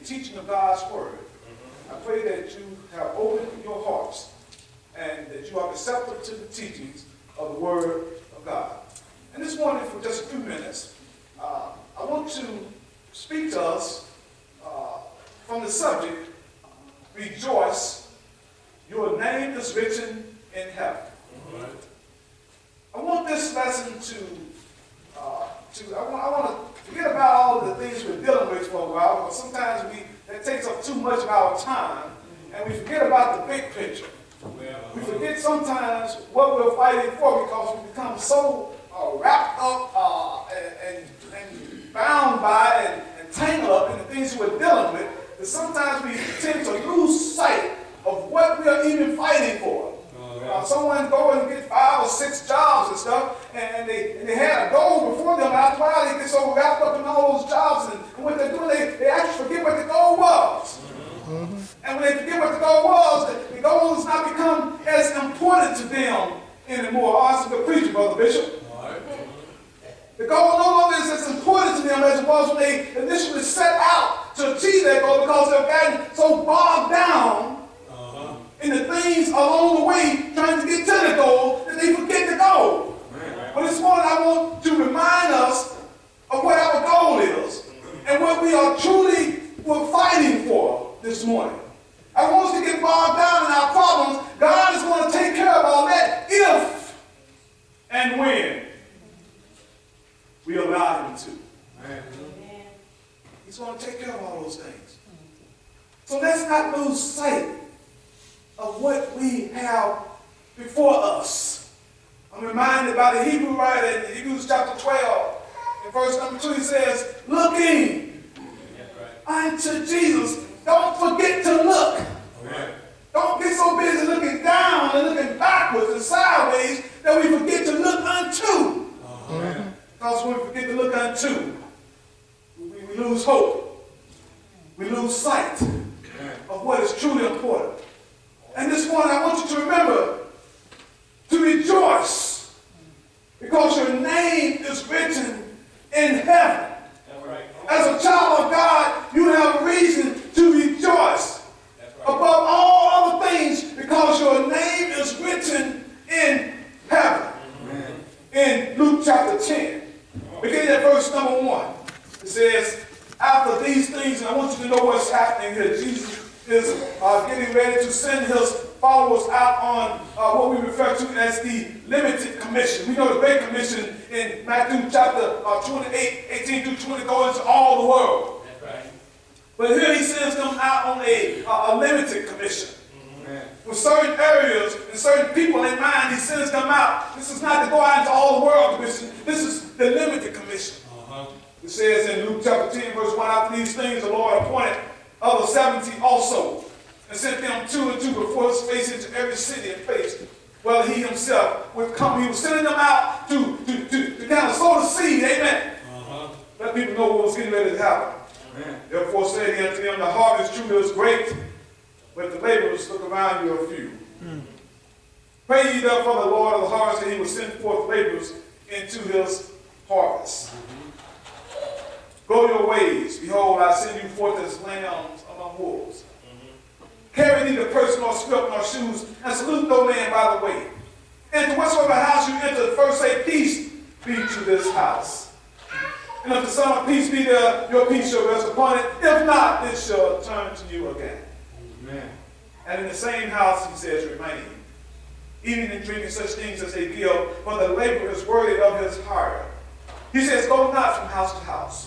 teaching of God's word. I pray that you have opened your hearts and that you are receptive to the teachings of the word of God. And this morning, for just a few minutes, I want to speak to us from the subject, Rejoice, your name is written in heaven. I want this lesson I want to forget about all the things we're dealing with for a while, because sometimes that takes up too much of our time, and we forget about the big picture. We forget sometimes what we're fighting for because we become so wrapped up and bound by and tangled up in the things we're dealing with that sometimes we tend to lose sight of what we are even fighting for. Someone go and get 5 or 6 jobs and stuff, and they had a goal before them. After a while, they get so wrapped up in all those jobs, and what they're doing, they actually forget what the goal was. And when they forget what the goal was, the goal has not become as important to them anymore. Awesome, good preacher, Brother Bishop. The goal no longer is as important to them as it was when they initially set out to achieve that goal, because they've gotten so bogged down in the things along the way trying to get to the goal that they forget the goal. But this morning I want to remind us of what our goal is and what we are truly fighting for this morning. I want us to get bogged down in our problems. God is going to take care of all that if and when we allow him to. He's going to take care of all those things. So let's not lose sight of what we have before us. I'm reminded by the Hebrew writer in Hebrews chapter 12, in verse number 2, he says, looking unto Jesus. Don't forget to look. Don't get so busy looking down and looking backwards and sideways that we forget to look unto. Because when we forget to look unto, we lose hope. We lose sight of what is truly important. And this morning I want you to remember to rejoice, because your name is written in heaven. As a child of God, you have a reason to rejoice above all other things, because your name is written in heaven. In Luke chapter 10, beginning at verse number 1, it says, after these things, and I want you to know what's happening here. Jesus is getting ready to send his followers out on what we refer to as the limited commission. We know the Great Commission in Matthew chapter 28, 18 through 20, go into all the world. But here he sends them out on a limited commission. With certain areas and certain people in mind, he sends them out. This is not to go out into all the world commission. This is the limited commission. It says in Luke chapter 10, verse 1, after these things the Lord appointed other 70 also, and sent them 2 and 2 before his face into every city and place where he himself would come. He was sending them out to kind of sow the seed, amen. Let people know what was getting ready to happen. Therefore said he unto them, the harvest truly is great, but the laborers look around you are few. Pray ye therefore the Lord of the harvest that he will send forth laborers into his harvest. Go your ways. Behold, I send you forth as lambs among wolves. Carry neither purse nor scrip nor shoes, and salute no man by the way. And to whatsoever house you enter, first say, peace be to this house. And if the Son of Peace be there, your peace shall rest upon it. If not, it shall turn to you again. Amen. And in the same house, he says, remain, eating and drinking such things as they give, for the laborer is worthy of his hire. He says, go not from house to house.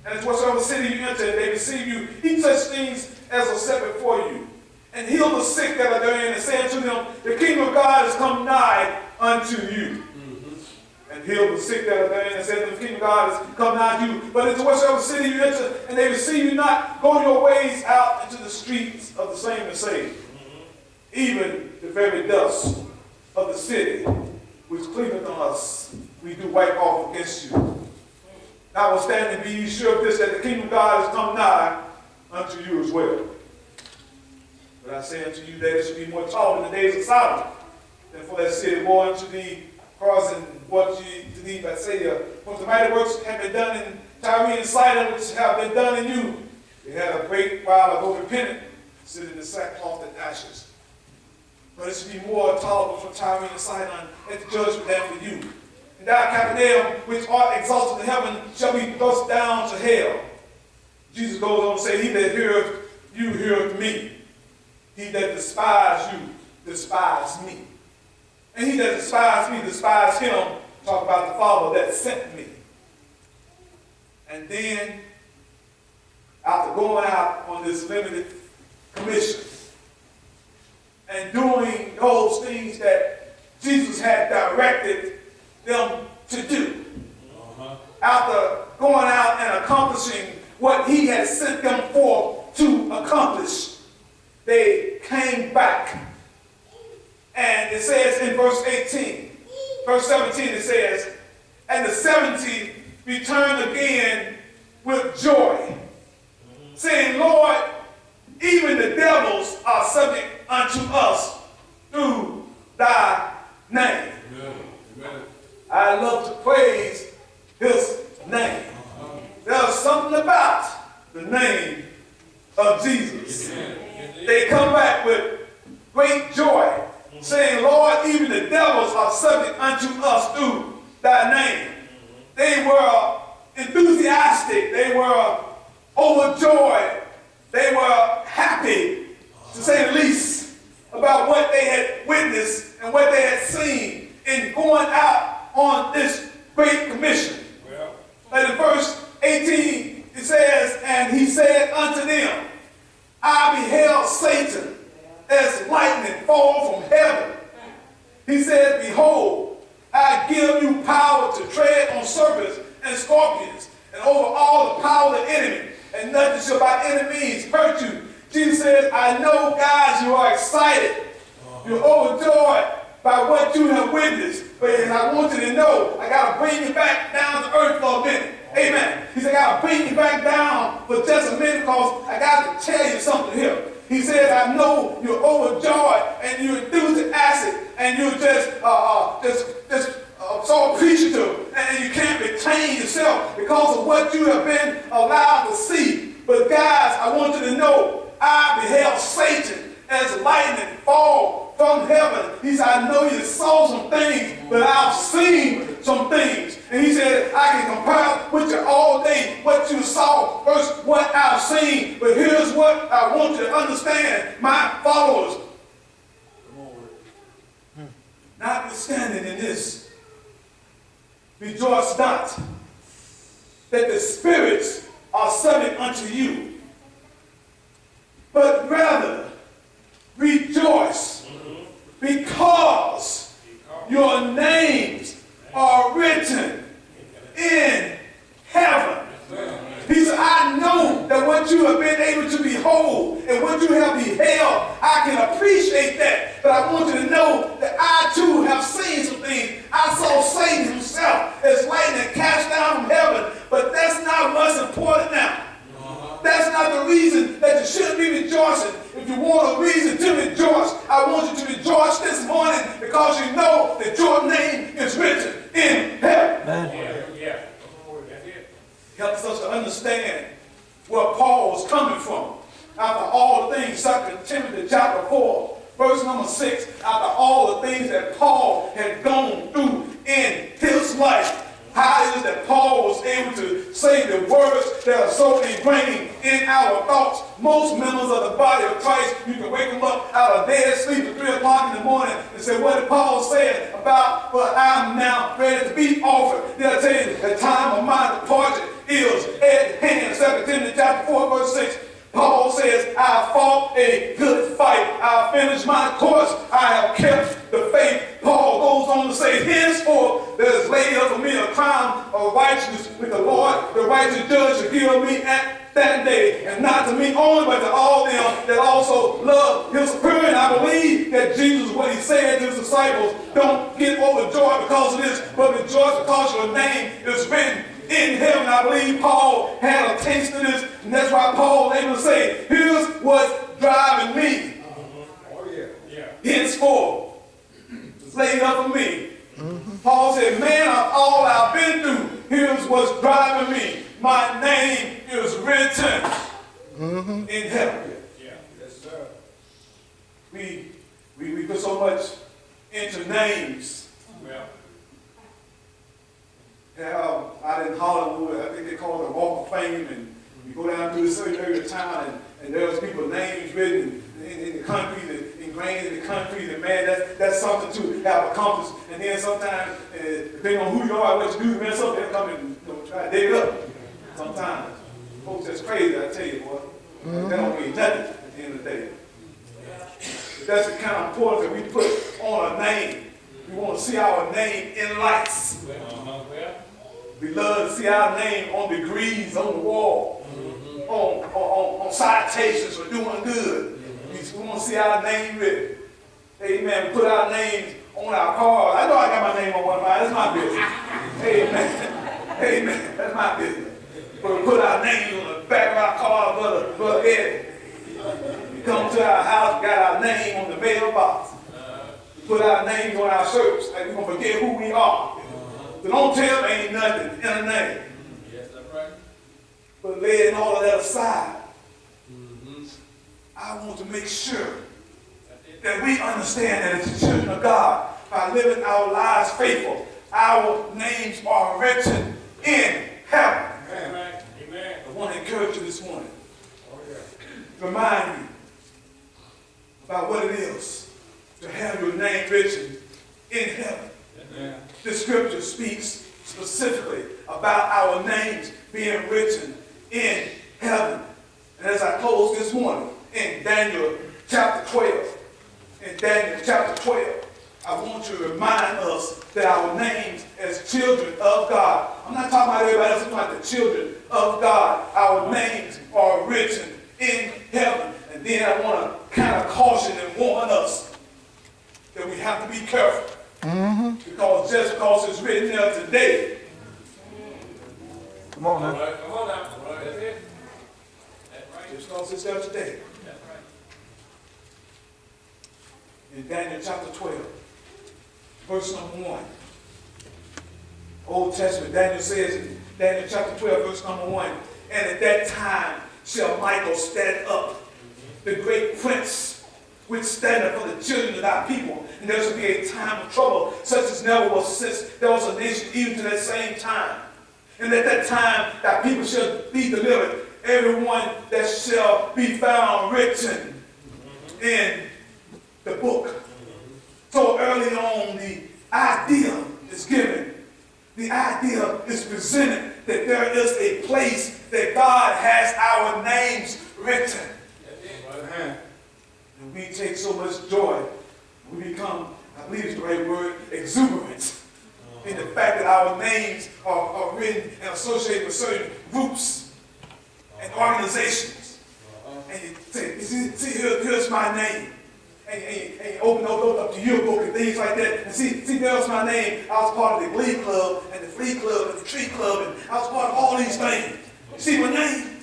And whatsoever city you enter, they receive you. Eat such things as are set before you. And heal the sick that are therein, and say unto them, the kingdom of God is come nigh unto you. And heal the sick that are therein, and say unto them, the kingdom of God is come nigh unto you. But into whatsoever city you enter, and they receive you not, go your ways out into the streets of the same and say, even the very dust of the city which cleaveth on us, we do wipe off against you. Notwithstanding, be ye sure of this, that the kingdom of God is come nigh unto you as well. But I say unto you that it shall be more tolerable in the days of Solomon than for that city. More unto thee, Chorazin, what ye to thee, Bethsaida. For the mighty works have been done in Tyre and Sidon, which have been done in you, They had a great while ago repented, sitting in the sackcloth and ashes. But it should be more tolerable for Tyre and Sidon at the judgment than for you. And thou, Capernaum, which art exalted to heaven, shall be thrust down to hell. Jesus goes on to say, he that heareth you heareth me. He that despises you despises me. And he that despises me despises him. Talk about the Father that sent me. And then, after going out on this limited commission and doing those things that Jesus had directed them to do, after going out and accomplishing what he had sent them forth to accomplish, they came back. And it says in verse 18, verse 17, it says, and the 70 returned again with joy, saying, Lord, even the devils are subject unto us through thy name. Amen. I love to praise his name. There's something about the name of Jesus. Amen. They come back with great joy, saying, Lord, even the devils are subject unto us through thy name. They were enthusiastic. They were overjoyed. They were happy, to say the least, about what they had witnessed and what they had seen in going out on this great commission. And in verse 18, it says, and he said unto them, I beheld Satan as lightning fall from heaven. He said, behold, I give you power to tread on serpents and scorpions, and over all the power of the enemy, and nothing shall by any means hurt you. Jesus says, I know, guys, you are excited. You're overjoyed by what you have witnessed. But I want you to know, I got to bring you back down to earth for a minute. Amen. He said, I got to bring you back down for just a minute because I got to tell you something here. He says, I know you're overjoyed and you're enthusiastic and you're just so appreciative and you can't retain yourself because of what you have been allowed to see. But guys, I want you to know, I beheld Satan as lightning fall from heaven. He said, I know you saw some things, but I've seen some things. And he said, I can compare with you all day what you saw versus what I've seen. But here's what I want you to understand, my followers. Notwithstanding in this, rejoice not that the spirits are subject unto you, but rather rejoice because your names are written in heaven. He said, I know that what you have been able to behold and what you have beheld, I can appreciate that. But I want you to know that I too have seen some things. I saw Satan himself as lightning cast down from heaven. But that's not what's important now. That's not the reason that you shouldn't be rejoicing. If you want a reason to rejoice, I want you to rejoice this morning because you know that your name is written in heaven. Yeah. Helps us to understand where Paul was coming from. After all the things, 2 Timothy chapter 4, verse number 6, after all the things that Paul had gone through in his life, how it is that Paul was able to say the words that are so ingrained in our thoughts. Most members of the body of Christ, you can wake them up out of dead sleep at 3 o'clock in the morning and say, what did Paul say about, but I'm now ready to be offered. They'll tell you the time of my departure is at hand. 2 Timothy chapter 4, verse 6. Paul says, I fought a good fight. I finished my course. I have kept the faith. Paul goes on to say, henceforth there is laid up for me a crown of righteousness with the Lord, the righteous judge, to give me at that day. And not to me only, but to all them that also love his appearing. I believe that Jesus, what he said to his disciples, don't get overjoyed because of this, but rejoice because your name is written in heaven. I believe Paul had a taste of this, and that's why Paul was able to say, here's what's driving me. Henceforth, it's laid up for me. Paul said, man, of all I've been through, here's what's driving me. My name is written in heaven. Yeah. Yes, sir. We put so much into names. Well. Out in Hollywood, I think they call it the Walk of Fame, and you go down through a certain area of town, and there's people's names written in the concrete, ingrained in the concrete, and man, that's something to have accomplished. And then sometimes, depending on who you are, what you do, man, something they'll come and try to dig it up. Sometimes. Folks, that's crazy, I tell you, boy. That don't mean nothing at the end of the day. But that's the kind of importance that we put on a name. We want to see our name in lights. We love to see our name on degrees on the wall, on citations for doing good. We want to see our name written. Amen. We put our names on our cars. I know I got my name on one of mine. That's my business. Amen. Amen. That's my business. But we put our names on the back of our car, Brother Eddie. We come to our house, we got our name on the mailbox. We put our names on our shirts, and we're going to forget who we are. So don't tell me ain't nothing in a name. Yes, that's right. But laying all of that aside, I want to make sure that we understand that as the children of God, by living our lives faithful, our names are written in heaven. Amen. Amen. I want to encourage you this morning. Oh, yeah. Remind you about what it is to have your name written in heaven. Yeah. The scripture speaks specifically about our names being written in heaven. And as I close this morning, in Daniel chapter 12, I want to remind us that our names as children of God, I'm not talking about everybody else, I'm talking about the children of God, our names are written in heaven. And then I want to kind of caution and warn us that we have to be careful. Because just because it's written there today. Come on now. Come on now. That's it. That's right. Just because it's there today. That's right. In Daniel chapter 12, verse number 1. Old Testament, Daniel says in Daniel chapter 12, verse number 1, and at that time shall Michael stand up, the great prince, which standeth for the children of thy people. And there shall be a time of trouble, such as never was since there was a nation even to that same time. And at that time thy people shall be delivered, everyone that shall be found written in the book. So early on the idea is given. The idea is presented that there is a place that God has our names written. And we take so much joy, we become, I believe it's the right word, exuberant in the fact that our names are written and associated with certain groups and organizations. And you say, see here's my name. And you open up to your book and things like that. And see, there's my name. I was part of the Glee Club and the Flea Club and the Tree Club, and I was part of all these things. You see my name?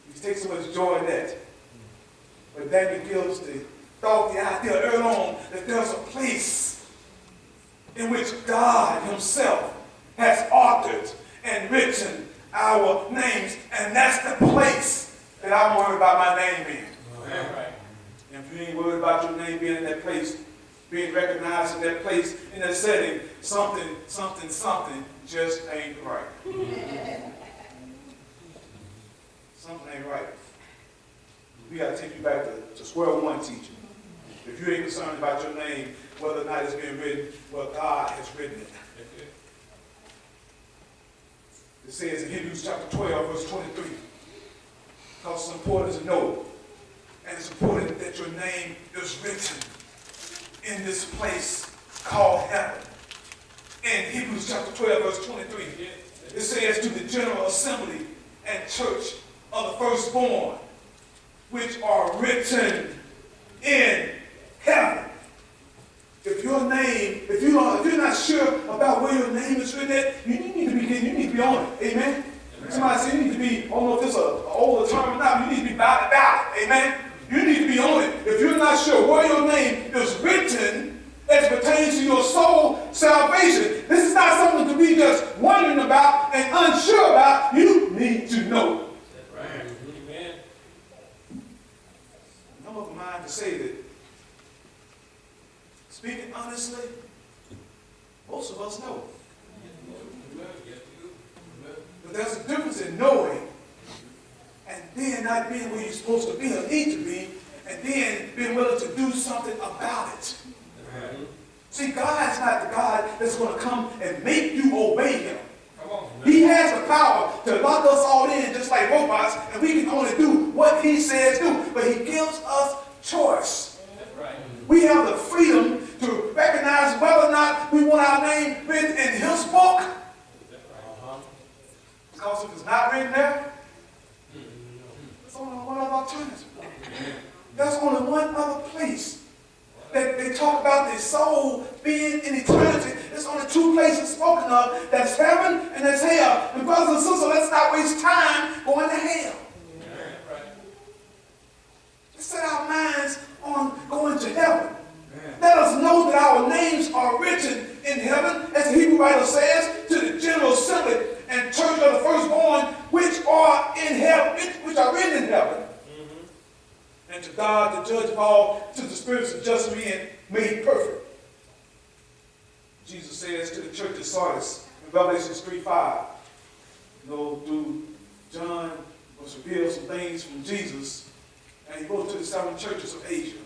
You take so much joy in that. But Daniel gives the thought, the idea early on that there's a place in which God himself has authored and written our names. And that's the place that I'm worried about my name in. Right. And if you ain't worried about your name being in that place, being recognized in that place, in that setting, something just ain't right. Something ain't right. We got to take you back to square one, teacher. If you ain't concerned about your name, whether or not it's being written, well, God has written it. It says in Hebrews chapter 12, verse 23, because it's important to know, and it's important that your name is written in this place called heaven. In Hebrews chapter 12, verse 23, it says to the general assembly and church of the firstborn, which are written in heaven. If your name, if you're not sure about where your name is written at, you need to be on it. Amen. Somebody said you need to be, I don't know if this is an older term or not, you need to be about it. Amen. You need to be on it. If you're not sure where your name is written as pertains to your soul salvation, this is not something to be just wondering about and unsure about. You need to know. Right. Amen. honestly, most of us know. But there's a difference in knowing and then not being where you're supposed to be or need to be, and then being willing to do something about it. See, God is not the God that's going to come and make you obey him. He has the power to lock us all in just like robots, and we can only do what he says do. But he gives us choice. We have the freedom to recognize whether or not we want our name written in his book. Because if it's not written there, there's only one other alternative. There's only one other place that they talk about the soul being in eternity. There's only two places spoken of. That's heaven and that's hell. And brothers and sisters, let's not waste time going to hell. Let's set our minds on going to heaven. Let us know that our names are written in heaven, as the Hebrew writer says, to the general assembly and church of the firstborn, which are in heaven, which are written in heaven. And to God, the judge of all, to the spirits of just men made perfect. Jesus says to the church of Sardis in Revelation 3:5, through John was revealed some things from Jesus, and he goes to the 7 churches of Asia.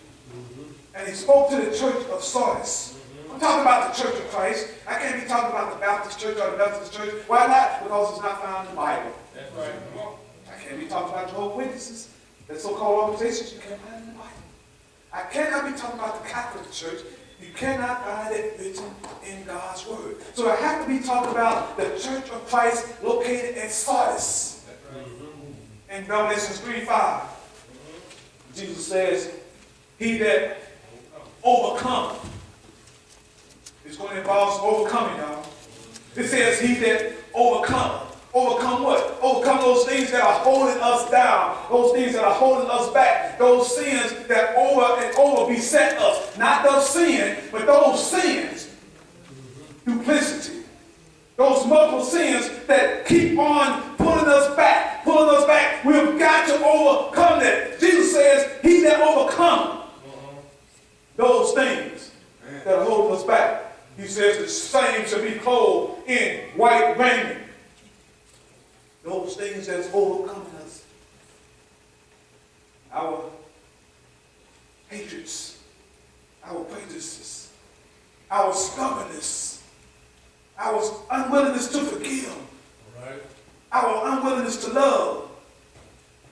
And he spoke to the church of Sardis. I'm talking about the church of Christ. I can't be talking about the Baptist church or the Methodist church. Why not? Because it's not found in the Bible. That's right. I can't be talking about Jehovah's Witnesses. That so-called organizations you can't find in the Bible. I cannot be talking about the Catholic Church. You cannot find it written in God's Word. So I have to be talking about the Church of Christ located at Sardis. In Revelation 3:5, Jesus says, he that overcometh. It's going to involve some overcoming, y'all. It says, he that overcometh. Overcome what? Overcome those things that are holding us down. Those things that are holding us back. Those sins that over and over beset us. Not those sin, but those sins. Duplicity. Those multiple sins that keep on pulling us back. Pulling us back. We've got to overcome that. Jesus says, he that overcomes those things that are holding us back. He says the same shall be clothed in white raiment. Those things that's overcoming us. Our hatreds, our prejudices, our stubbornness, our unwillingness to forgive, our unwillingness to love,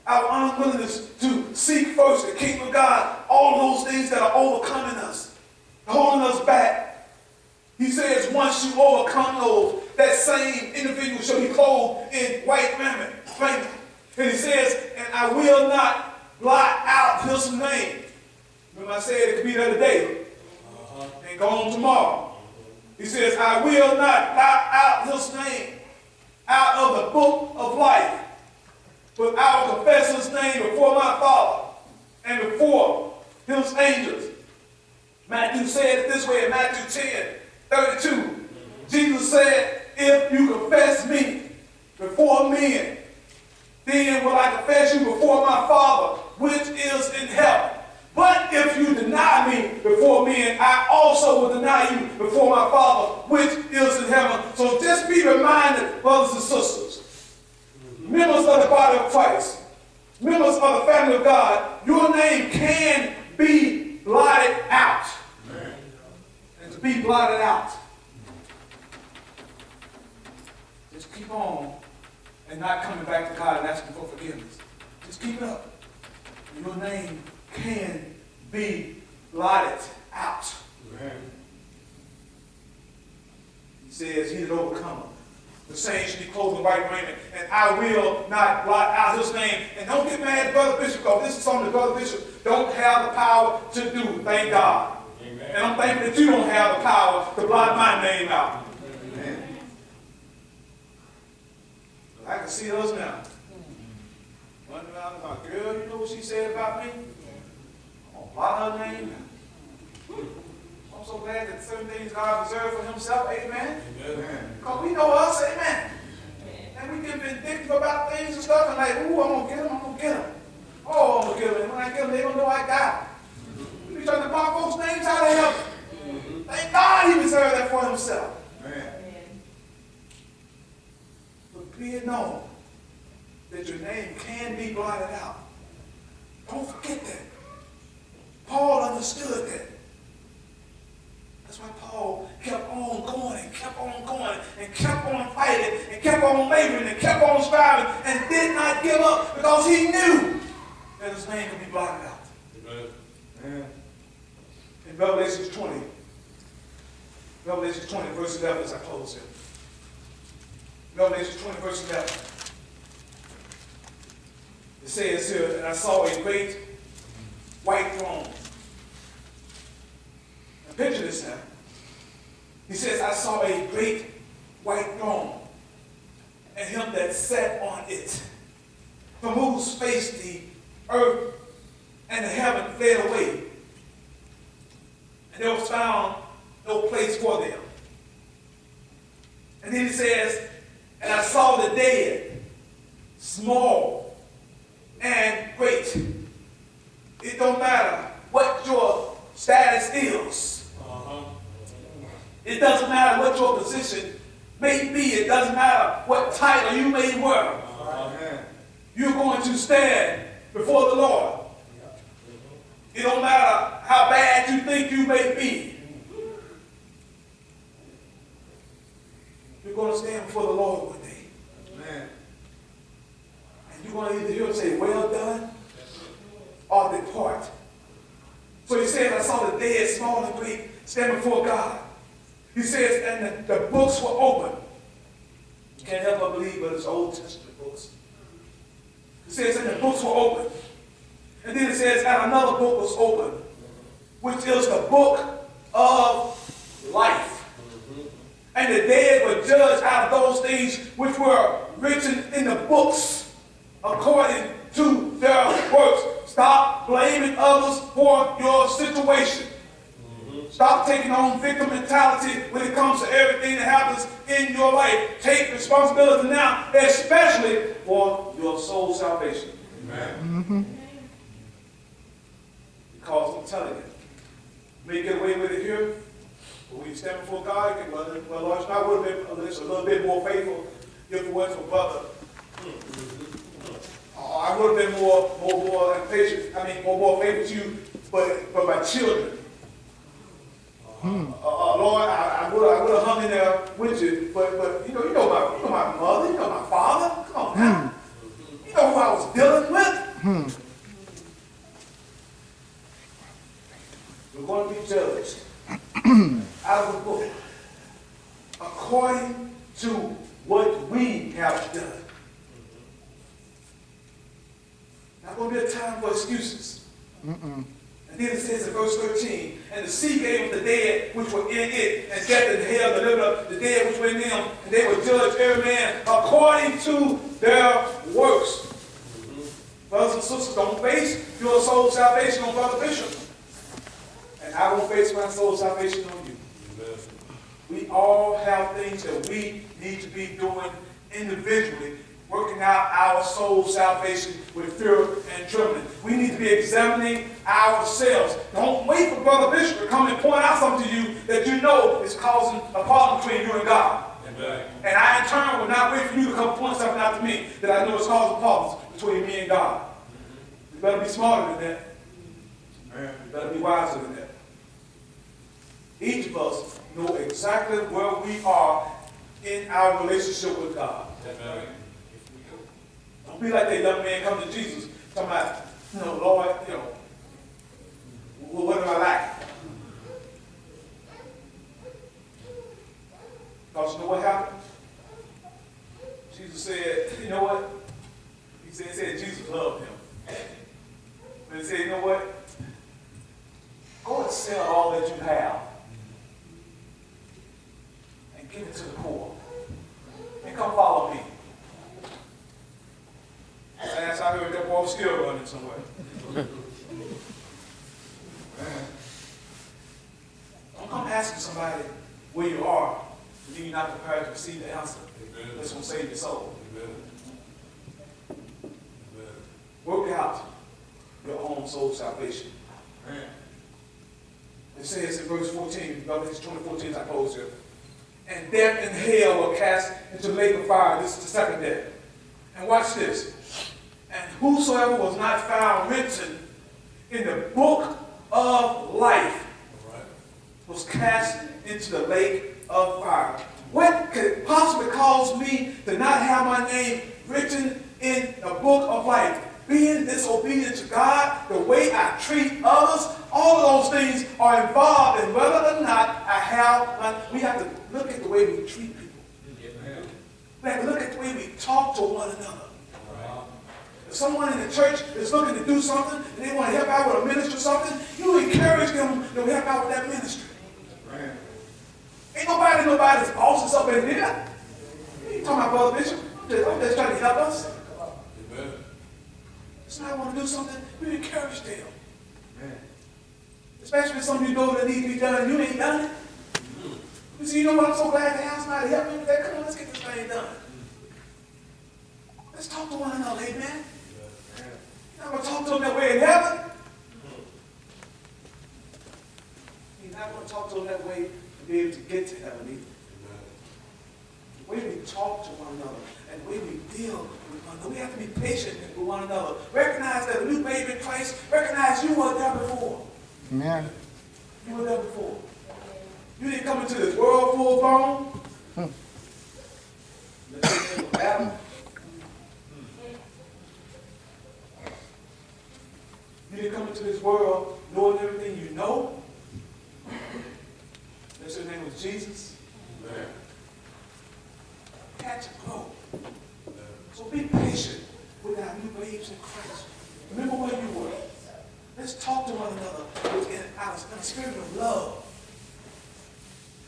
our unwillingness to seek first the kingdom of God, all those things that are overcoming us, holding us back. He says, once you overcome those, that same individual shall be clothed in white raiment. And he says, and I will not blot out his name. Remember I said it could be the other day. And go on tomorrow. He says, I will not blot out his name out of the book of life. But I will confess his name before my Father and before his angels. Matthew said it this way in Matthew 10:32. Jesus said, if you confess me before men, then will I confess you before my Father, which is in heaven. But if you deny me before men, I also will deny you before my Father, which is in heaven. So just be reminded, brothers and sisters, members of the body of Christ, members of the family of God, your name can be blotted out. And to be blotted out, just keep on and not coming back to God and asking for forgiveness. Just keep it up. Your name can be blotted out. He says, he that overcometh, the same should be clothed in white raiment, and I will not blot out his name. And don't get mad at Brother Bishop, because this is something that Brother Bishop don't have the power to do, thank God. Amen. And I'm thankful that you don't have the power to blot my name out. Amen. I can see those now. Running around about, girl, you know what she said about me? I'm going to blot her name out. I'm so glad that certain things God reserved for himself, amen? Because we know us, amen. And we get vindictive about things and stuff, and like, ooh, I'm going to get them, I'm going to get them. Oh, I'm going to get them. And when I get them, they're going to know I got them. We be trying to block folks' names out of heaven. Thank God. deserve that for himself. Amen. But be it known that your name can be blotted out. Don't forget that. Paul understood that. That's why Paul kept on going and kept on going and kept on fighting and kept on laboring and kept on striving and did not give up because he knew that his name could be blotted out. Amen. In Revelation 20, verse 11, as I close here. Revelation 20, verse 11. It says here, and I saw a great white throne. Now picture this now. He says, I saw a great white throne, and him that sat on it, from whose face the earth and the heaven fled away, and there was found no place for them. And then he says, and I saw the dead, small and great. It don't matter what your status is. It doesn't matter what your position may be. It doesn't matter what title you may wear. You're going to stand before the Lord. It don't matter how bad you think you may be. You're going to stand before the Lord one day. Amen. And you're going to either hear him say, well done, or depart. So he says, I saw the dead, small and great, stand before God. He says, and the books were open. You can't help but believe, but it's Old Testament books. He says, and the books were open. And then it says, and another book was open, which is the book of life. And the dead were judged out of those things which were written in the books according to their works. Stop blaming others for your situation. Stop taking on victim mentality when it comes to everything that happens in your life. Take responsibility now, especially for your soul salvation. Amen. Because I'm telling you, you may get away with it here, but when you stand before God, well, Lord, I would have been a little bit more faithful if it wasn't for brother. I would have been more patient. More faithful to you, but my children. Lord, I would have hung in there with you, but you know my mother, you know my father. Come on now. You know who I was dealing with. We're going to be judged out of the book according to what we have done. Not going to be a time for excuses. And then it says in verse 13, and the sea gave up the dead which were in it, and death and hell delivered up the dead which were in them, and they were judged every man according to their works. Brothers and sisters, don't base your soul salvation on Brother Bishop. And I won't base my soul salvation on you. Amen. We all have things that we need to be doing individually, working out our soul salvation with fear and trembling. We need to be examining ourselves. Don't wait for Brother Bishop to come and point out something to you that you know is causing a problem between you and God. Amen. And I, in turn, will not wait for you to come point something out to me that I know is causing problems between me and God. You better be smarter than that. You better be wiser than that. Each of us know exactly where we are in our relationship with God. Amen. Don't be like that young man come to Jesus, talking about, Lord, what am I lacking? Because you know what happened? Jesus said, you know what? He said Jesus loved him. But he said, you know what? Go and sell all that you have and give it to the poor. And come follow me. Last I heard, that boy was still running somewhere. Don't come asking somebody where you are, and then you're not prepared to receive the answer. That's going to save your soul. Work out your own soul salvation. It says in verse 14, Revelation 20:14, I posed here. And death and hell were cast into the lake of fire. This is the second death. And watch this. And whosoever was not found written in the book of life was cast into the lake of fire. What could possibly cause me to not have my name written in the book of life? Being disobedient to God, the way I treat others, all of those things are involved in whether or not I have. We have to look at the way we treat people. We have to look at the way we talk to one another. If someone in the church is looking to do something and they want to help out with a ministry or something, you encourage them to help out with that ministry. Ain't nobody's boss is up in here. What are you talking about, Brother Bishop? I'm just trying to help us. Amen. Somebody want to do something, you encourage them. Amen. Especially if something you know that needs to be done and you ain't done it. You see, you know what? I'm so glad to have somebody help me with that. Come on, let's get this thing done. Let's talk to one another, amen? You're not going to talk to them that way in heaven. You're not going to talk to them that way to be able to get to heaven either. The way we talk to one another and the way we deal with one another. We have to be patient with one another. Recognize that a new baby in Christ, recognize you were there before. Amen. You were there before. You didn't come into this world full grown. Adam. You didn't come into this world knowing everything you know. That's your name was Jesus. Amen. Had to grow. So be patient with our new babes in Christ. Remember where you were. Let's talk to one another in a spirit of love.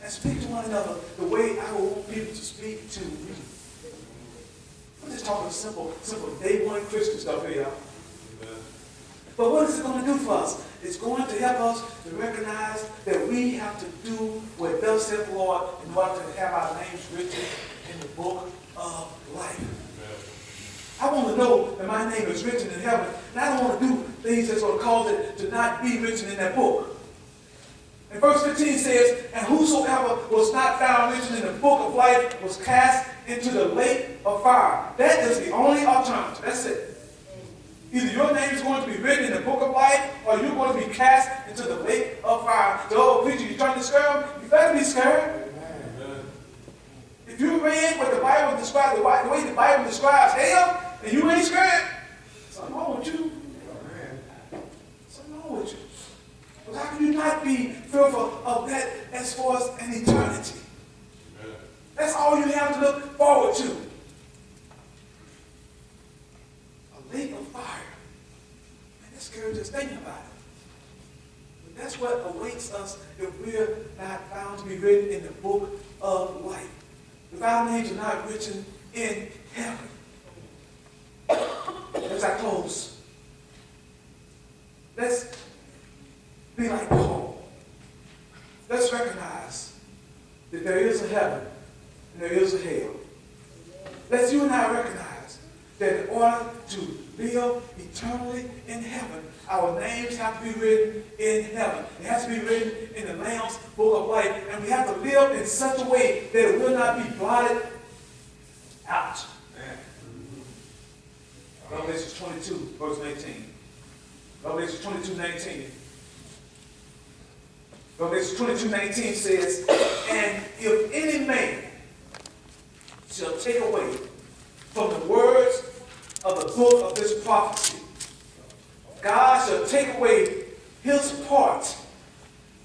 And speak to one another the way I would want people to speak to me. We're just talking simple day one Christian stuff here. But what is it going to do for us? It's going to help us to recognize that we have to do what thus saith the Lord in order to have our names written in the book of life. I want to know that my name is written in heaven, and I don't want to do things that's going to cause it to not be written in that book. And verse 15 says, and whosoever was not found written in the book of life was cast into the lake of fire. That is the only alternative. That's it. Either your name is going to be written in the book of life, or you're going to be cast into the lake of fire. So, oh, preacher, you're trying to scare them? You better be scared. Amen. If you read what the Bible describes, the way the Bible describes hell, and you ain't scared, something wrong with you. Something wrong with you. But how can you not be fearful of that as far as an eternity? Amen. That's all you have to look forward to. A lake of fire. Man, that's scary just thinking about it. But that's what awaits us if we're not found to be written in the book of life. If our names are not written in heaven. As I close, let's be like Paul. Let's recognize that there is a heaven and there is a hell. Let's you and I recognize that in order to live eternally in heaven, our names have to be written in heaven. It has to be written in the Lamb's book of life. And we have to live in such a way that it will not be blotted out. Revelation 22, verse 19. Revelation 22, 19. Revelation 22, 19 says, and if any man shall take away from the words of the book of this prophecy, God shall take away his part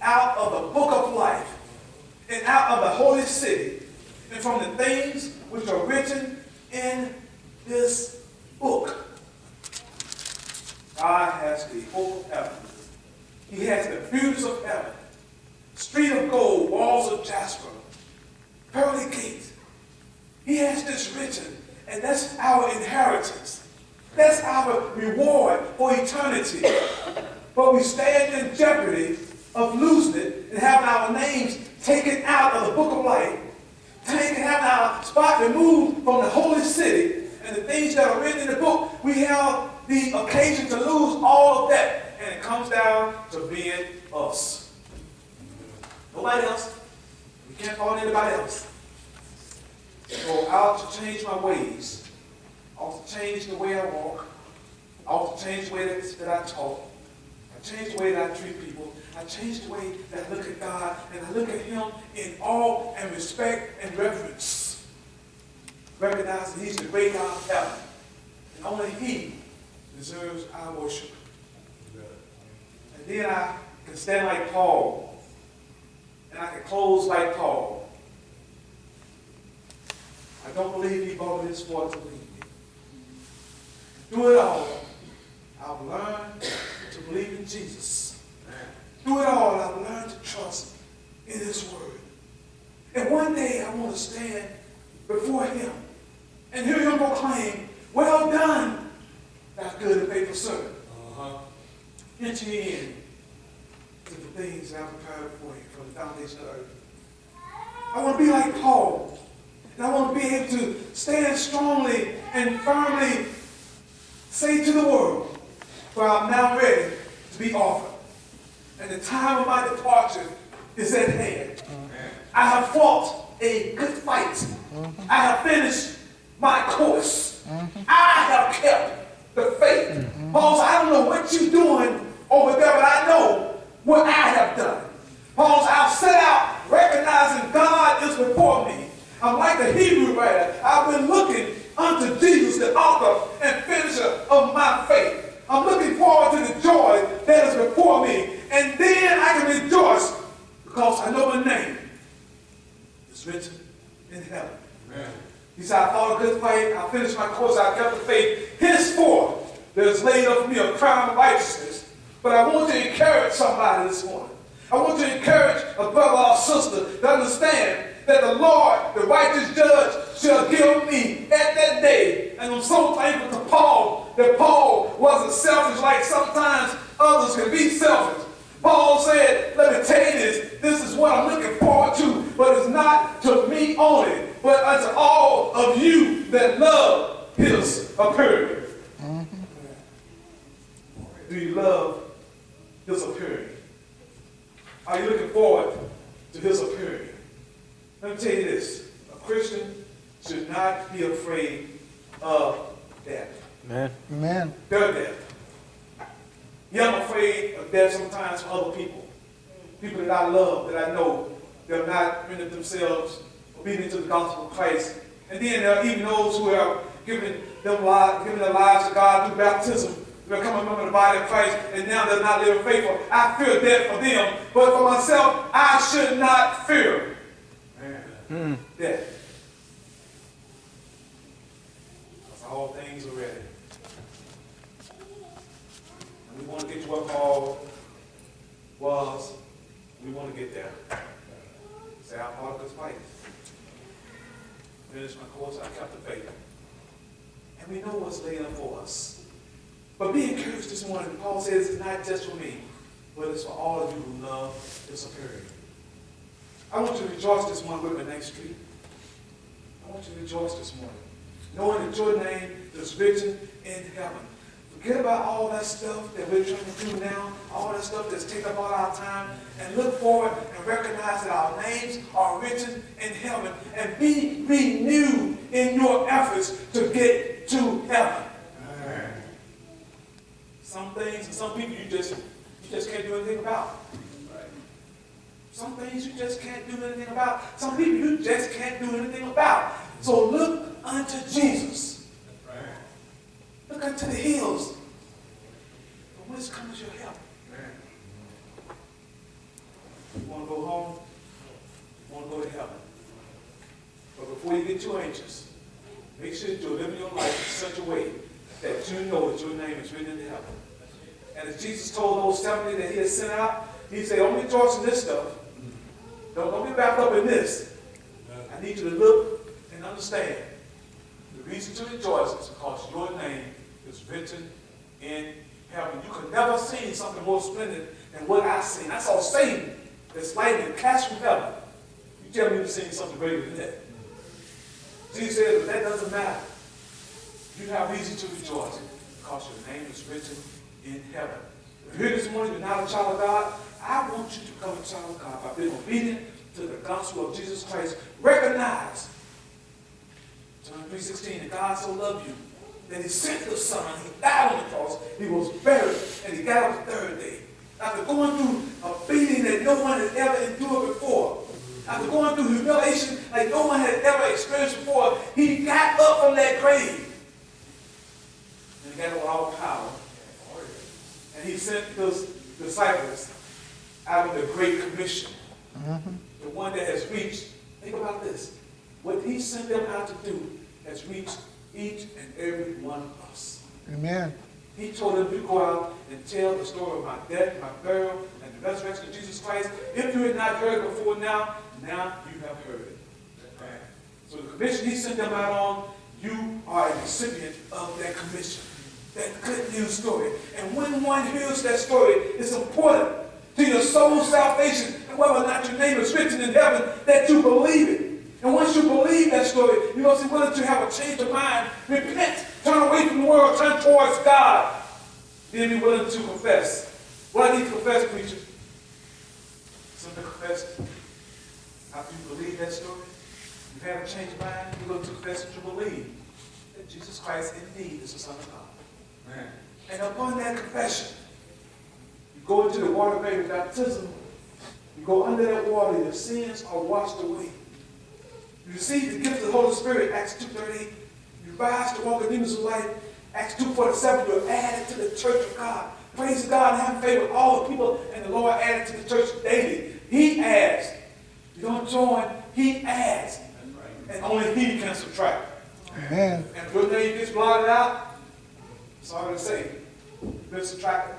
out of the book of life and out of the holy city and from the things which are written in this book. God has the hope of heaven. He has the beauties of heaven. Street of gold, walls of jasper, pearly gates. He has this written, and that's our inheritance. That's our reward for eternity. But we stand in jeopardy of losing it and having our names taken out of the book of life, having our spot removed from the holy city, and the things that are written in the book, we have the occasion to lose all of that. And it comes down to being us. Nobody else. We can't call anybody else. So I ought to change my ways. I ought to change the way I walk. I ought to change the way that I talk. I change the way that I treat people. I change the way that I look at God, and I look at him in awe and respect and reverence. Recognizing he's the great God of heaven. And only he deserves our worship. And then I can stand like Paul. And I can close like Paul. I don't believe he brought me this far to leave me. Through it all, I've learned to believe in Jesus. Through it all, I've learned to trust in his word. And one day I want to stand before him and hear him proclaim, well done, thou good and faithful servant. Enter in to the things that I've prepared for you from the foundation of the earth. I want to be like Paul. And I want to be able to stand strongly and firmly say to the world, for I'm now ready to be offered. And the time of my departure is at hand. I have fought a good fight. I have finished my course. I have kept the faith. Paul said, I don't know what you're doing over there, but I know what I have done. Paul said, I've set out recognizing God is before me. I'm like the Hebrew writer. I've been looking unto Jesus, the author and finisher of my faith. I'm looking forward to the joy that is before me. And then I can rejoice because I know my name is written in heaven. Amen. He said, I fought a good fight. I finished my course. I kept the faith. Henceforth, there's laid up for me a crown of righteousness. But I want to encourage somebody this morning. I want to encourage a brother or sister to understand that the Lord, the righteous judge, shall give me at that day. And I'm so thankful to Paul that Paul wasn't selfish like sometimes others can be selfish. Paul said, let me tell you this is what I'm looking forward to, but it's not to me only, but unto all of you that love his appearing. Do you love his appearing? Are you looking forward to his appearing? Let me tell you this. A Christian should not be afraid of death. Amen. Their death. Yeah, I'm afraid of death sometimes for other people. People that I love, that I know, they're not rendered themselves obedient to the gospel of Christ. And then there are even those who are giving their lives to God through baptism. They're coming from the body of Christ, and now they're not living faithful. I fear death for them, but for myself, I should not fear death. Because all things are ready. And we want to get to what Paul was. We want to get there. Say, I fought a good fight. Finished my course, I kept the faith. And we know what's laid up for us. But be encouraged this morning. Paul says it's not just for me, but it's for all of you who love this appearing. I want you to rejoice this morning with me next street. I want you to rejoice this morning, knowing that your name is written in heaven. Forget about all that stuff that we're trying to do now, all that stuff that's taken up all our time, and look forward and recognize that our names are written in heaven, and be renewed in your efforts to get to heaven. Some things and some people you just can't do anything about. Some things you just can't do anything about. Some people you just can't do anything about. So look unto Jesus. Look unto the hills. From whence comes your help? You want to go home? You want to go to heaven? But before you get too anxious, make sure that you're living your life in such a way that you know that your name is written in heaven. And as Jesus told those 70 that he had sent out, he said, don't rejoice in this stuff. Don't be wrapped up in this. I need you to look and understand. The reason to rejoice is because your name is written in heaven. You could never see something more splendid than what I seen. I saw Satan that's lightning cast from heaven. You tell me you've seen something greater than that. Jesus said, but that doesn't matter. You have reason to rejoice because your name is written in heaven. If you're here this morning, you're not a child of God, I want you to become a child of God by being obedient to the gospel of Jesus Christ. Recognize, John 3:16, that God so loved you that he sent his son, he died on the cross, he was buried, and he got up the third day. After going through a beating that no one had ever endured before, after going through humiliation like no one had ever experienced before, he got up from that grave. And he got up with all power. And he sent his disciples out of the Great Commission. The one that has reached, think about this, what he sent them out to do has reached each and every one of us. Amen. He told them to go out and tell the story of my death, my burial, and the resurrection of Jesus Christ. If you had not heard it before now you have heard it. So the commission he sent them out on, you are a recipient of that commission, that good news story. And when one hears that story, it's important to your soul's salvation, and whether or not your name is written in heaven, that you believe it. And once you believe that story, you must be willing to have a change of mind, repent, turn away from the world, turn towards God. Then be willing to confess. What I need to confess, preacher? Simply confess. After you believe that story, you've had a change of mind, you're going to confess that you believe that Jesus Christ indeed is the Son of God. Amen. And upon that confession, you go into the water grave of baptism, you go under that water, your sins are washed away. You receive the gift of the Holy Spirit, Acts 2:38. You rise to walk in newness of life, Acts 2:47. You're added to the church of God. Praise God and have faith with all the people, and the Lord added to the church daily. He adds. You don't join, he adds. And only he can subtract. Amen. And if your name gets blotted out, sorry to say, you've been subtracted.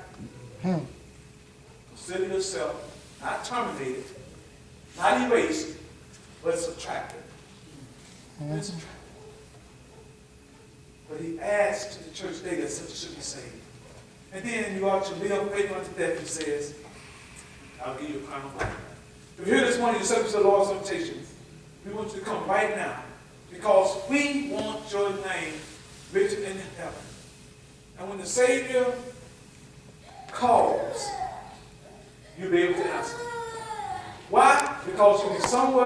Consider yourself not terminated, not erased, but subtracted. Been subtracted. But he adds to the church daily that such should be saved. And then you ought to live faithful unto death, he says, I'll give you a crown of life. If you're here this morning, you're subject to the Lord's invitation. We want you to come right now because we want your name written in heaven. And when the Savior calls, you'll be able to answer. Why? Because you'll be somewhere